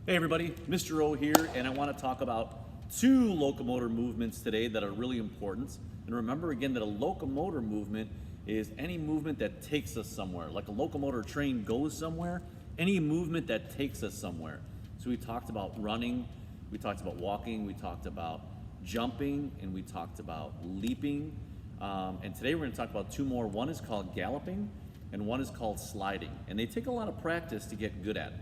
Hey everybody, Mr. O here, and I want to talk about two locomotor movements today that are really important. And remember again that a locomotor movement is any movement that takes us somewhere. Like a locomotor train goes somewhere, any movement that takes us somewhere. So we talked about running, we talked about walking, we talked about jumping, and we talked about leaping. And today we're going to talk about two more. One is called galloping, and one is called sliding. And they take a lot of practice to get good at.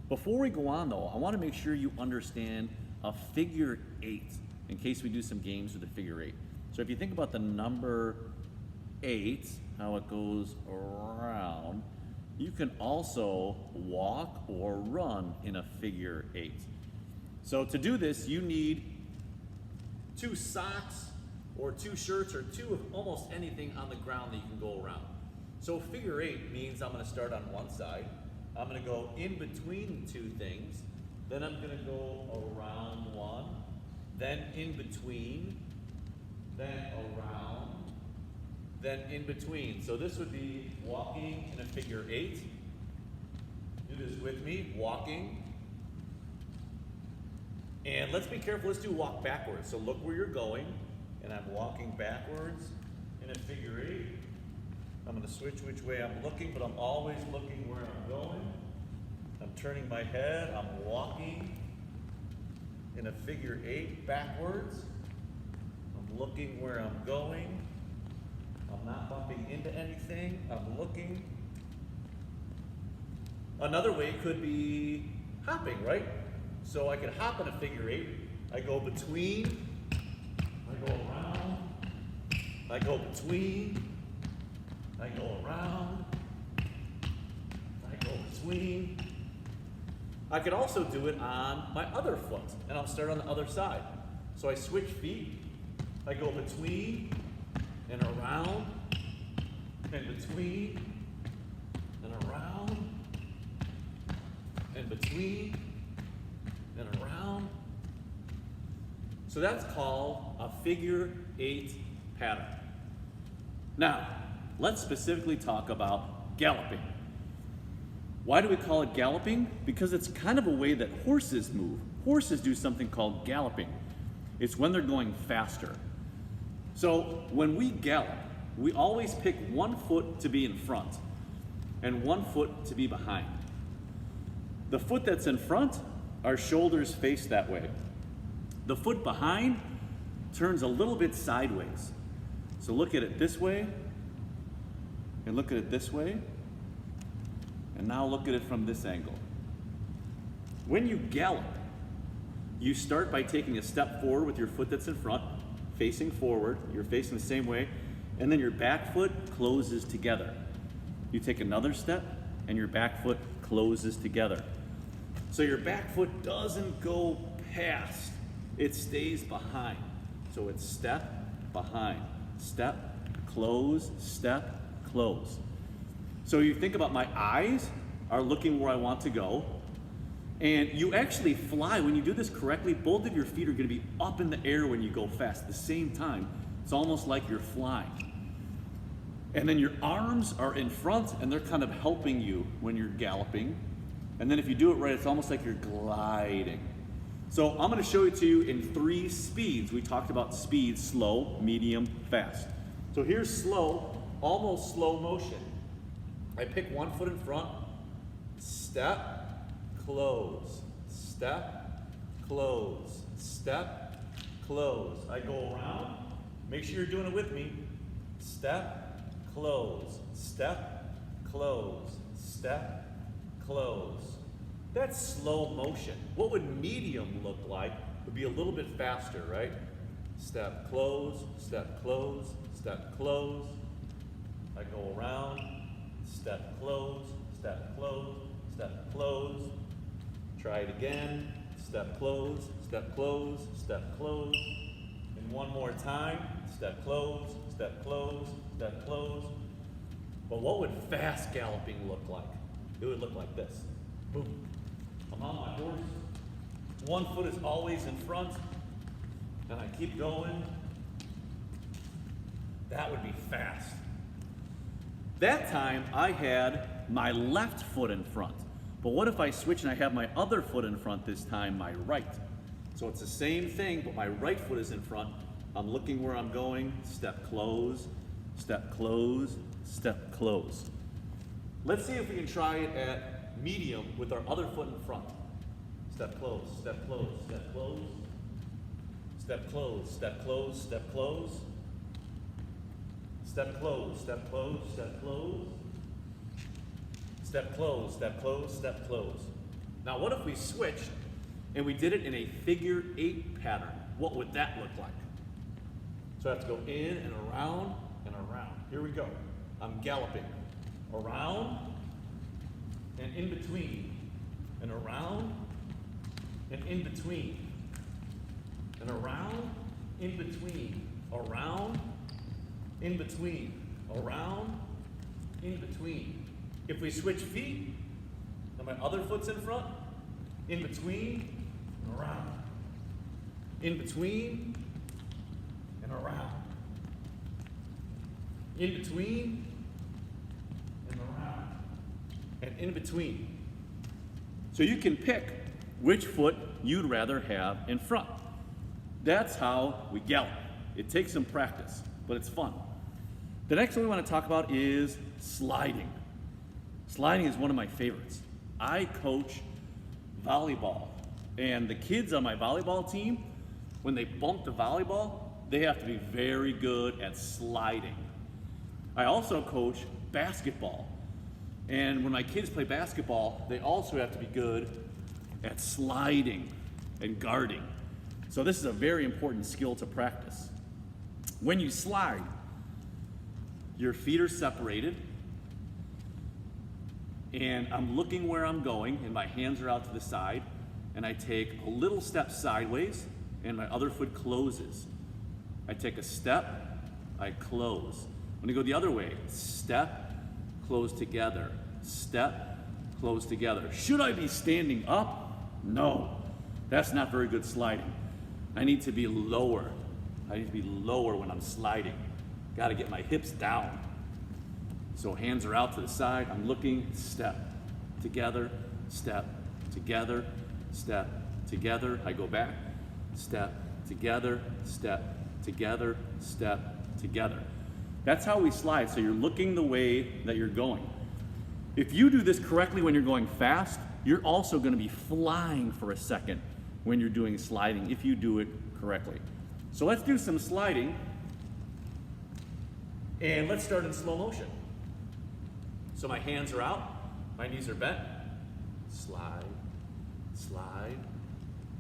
Before we go on though, I want to make sure you understand a figure eight in case we do some games with the figure eight. So if you think about the number 8, how it goes around, you can also walk or run in a figure 8. So to do this, you need 2 socks or 2 shirts or 2 of almost anything on the ground that you can go around. So figure 8 means I'm going to start on one side. I'm going to go in between 2 things, then I'm going to go around one, then in between, then around, then in between. So this would be walking in a figure 8. Do this with me, walking. And let's be careful, let's do walk backwards. So look where you're going, and I'm walking backwards in a figure 8. I'm going to switch which way I'm looking, but I'm always looking where I'm going. I'm turning my head. I'm walking in a figure 8 backwards. I'm looking where I'm going. I'm not bumping into anything. I'm looking. Another way could be hopping, right? So I could hop in a figure 8. I go between. I go around. I go between. I go around, I go between. I could also do it on my other foot, and I'll start on the other side. So I switch feet, I go between and around, and between and around, and between and around. So that's called a figure 8 pattern. Now, let's specifically talk about galloping. Why do we call it galloping? Because it's kind of a way that horses move. Horses do something called galloping. It's when they're going faster. So when we gallop, we always pick one foot to be in front and one foot to be behind. The foot that's in front, our shoulders face that way. The foot behind turns a little bit sideways. So look at it this way, and look at it this way, and now look at it from this angle. When you gallop, you start by taking a step forward with your foot that's in front, facing forward, you're facing the same way, and then your back foot closes together. You take another step, and your back foot closes together. So your back foot doesn't go past, it stays behind. So it's step, behind, step, close, step, close. So you think about my eyes are looking where I want to go, and you actually fly. When you do this correctly, both of your feet are going to be up in the air when you go fast at the same time. It's almost like you're flying. And then your arms are in front, and they're kind of helping you when you're galloping. And then if you do it right, it's almost like you're gliding. So I'm going to show it to you in 3 speeds. We talked about speed: slow, medium, fast. So here's slow. Almost slow motion. I pick one foot in front, step, close, step, close, step, close. I go around, make sure you're doing it with me. Step, close, step, close, step, close. That's slow motion. What would medium look like? Would be a little bit faster, right? Step, close, step, close, step, close. I go around, step, close, step, close, step, close. Try it again. Step, close, step, close, step, close. And one more time. Step, close, step, close, step, close. But what would fast galloping look like? It would look like this. Boom. I'm on my horse. One foot is always in front, and I keep going. That would be fast. That time I had my left foot in front. But what if I switch and I have my other foot in front this time, my right? So it's the same thing, but my right foot is in front. I'm looking where I'm going, step close, step close, step close. Let's see if we can try it at medium with our other foot in front. Step close, step close, step close, step close, step close, step close, step close, step close, step close, step close, step close, step close. Now what if we switched and we did it in a figure 8 pattern? What would that look like? So I have to go in and around and around. Here we go. I'm galloping. Around and in between. And around and in between. And around, in between. Around, in between. Around, in between. If we switch feet, and my other foot's in front, in between, and around. In between, and around. In between, and around. And in between. So you can pick which foot you'd rather have in front. That's how we gallop. It takes some practice, but it's fun. The next one we want to talk about is sliding. Sliding is one of my favorites. I coach volleyball, and the kids on my volleyball team, when they bump the volleyball, they have to be very good at sliding. I also coach basketball, and when my kids play basketball, they also have to be good at sliding and guarding. So this is a very important skill to practice. When you slide, your feet are separated, and I'm looking where I'm going, and my hands are out to the side, and I take a little step sideways, and my other foot closes. I take a step, I close. When I go the other way, step, close together, step, close together. Should I be standing up? No, that's not very good sliding. I need to be lower. I need to be lower when I'm sliding. Got to get my hips down. So hands are out to the side. I'm looking, step, together, step, together, step, together. I go back, step, together, step, together, step, together. That's how we slide. So you're looking the way that you're going. If you do this correctly when you're going fast, you're also going to be flying for a second when you're doing sliding, if you do it correctly. So let's do some sliding, and let's start in slow motion. So my hands are out, my knees are bent. Slide, slide,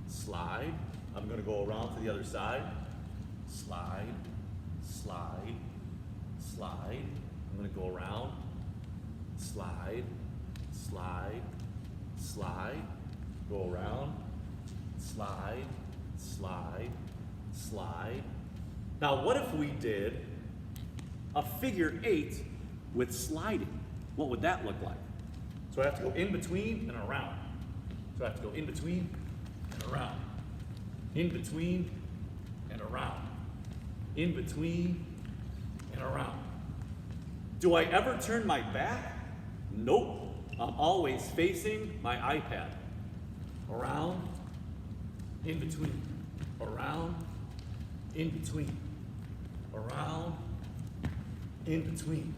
slide. I'm going to go around to the other side. Slide, slide, slide. I'm going to go around. Slide, slide, slide. Go around. Slide, slide, slide. Now what if we did a figure 8 with sliding? What would that look like? So I have to go in between and around. So I have to go in between and around. In between and around. In between and around. Do I ever turn my back? Nope. I'm always facing my iPad. Around, in between, around, in between, around, in between.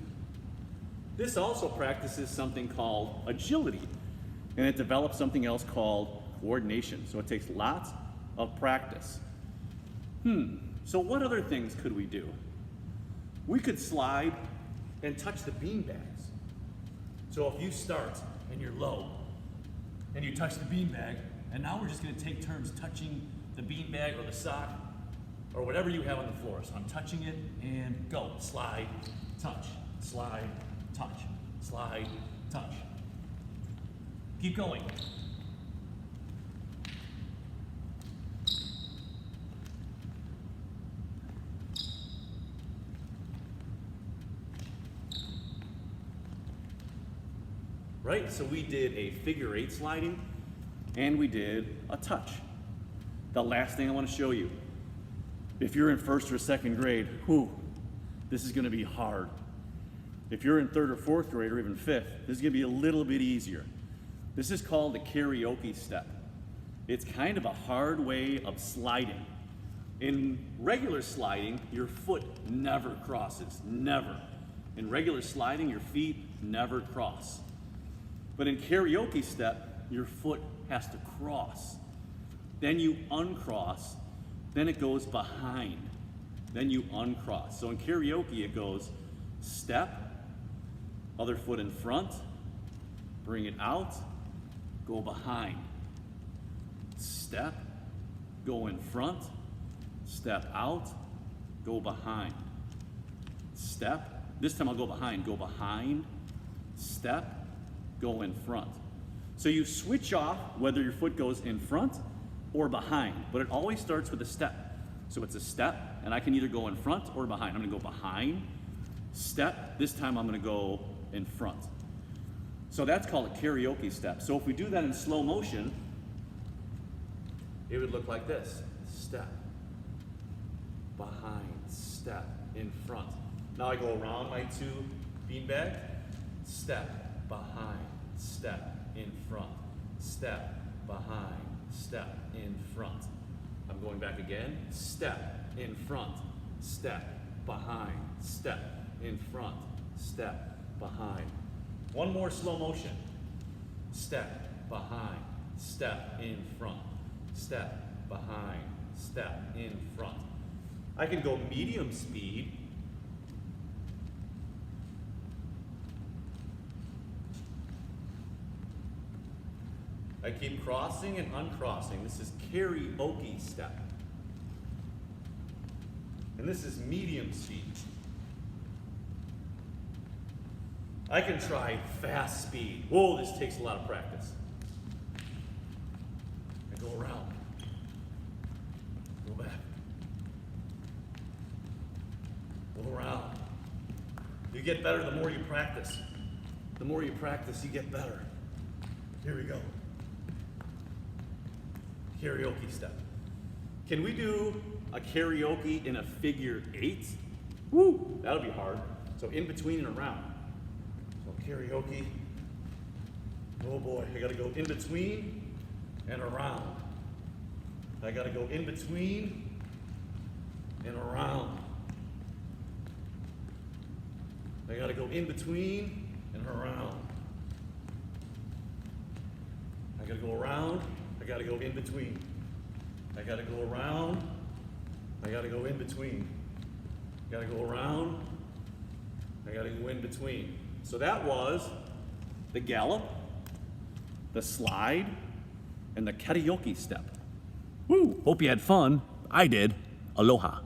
This also practices something called agility, and it develops something else called coordination. So it takes lots of practice. So what other things could we do? We could slide and touch the bean bags. So if you start and you're low, and you touch the bean bag, and now we're just going to take turns touching the bean bag or the sock or whatever you have on the floor. So I'm touching it and go. Slide, touch, slide, touch, slide, touch. Keep going. Right, so we did a figure 8 sliding, and we did a touch. The last thing I want to show you, if you're in 1st or 2nd grade, this is going to be hard. If you're in 3rd or 4th grade or even 5th, this is going to be a little bit easier. This is called the karaoke step. It's kind of a hard way of sliding. In regular sliding, your foot never crosses, never. In regular sliding, your feet never cross. But in karaoke step, your foot has to cross. Then you uncross, then it goes behind. Then you uncross. So in karaoke, it goes step, other foot in front, bring it out, go behind. Step, go in front, step out, go behind. Step, this time I'll go behind, step, go in front. So you switch off whether your foot goes in front or behind, but it always starts with a step. So it's a step, and I can either go in front or behind. I'm gonna go behind, step, this time I'm gonna go in front. So that's called a karaoke step. So if we do that in slow motion, it would look like this. Step, behind, step, in front. Now I go around my two beanbag, step, behind, step, in front, step, behind, step, in front. I'm going back again, step, in front, step, behind, step, in front, step, behind. One more slow motion. Step, behind, step, in front, step, behind, step, in front. I can go medium speed. I keep crossing and uncrossing. This is karaoke step. And this is medium speed. I can try fast speed. Whoa, this takes a lot of practice. I go around, go back, go around. You get better the more you practice. The more you practice, you get better. Here we go. Karaoke step. Can we do a karaoke in a figure 8? Woo, that'll be hard. So in between and around. So karaoke. Oh boy, I gotta go in between and around. I gotta go in between and around. I gotta go in between and around. I gotta go around. I gotta go in between. I gotta go around. I gotta go in between. I gotta go around. I gotta go in between. So that was the gallop, the slide, and the karaoke step. Woo! Hope you had fun. I did. Aloha.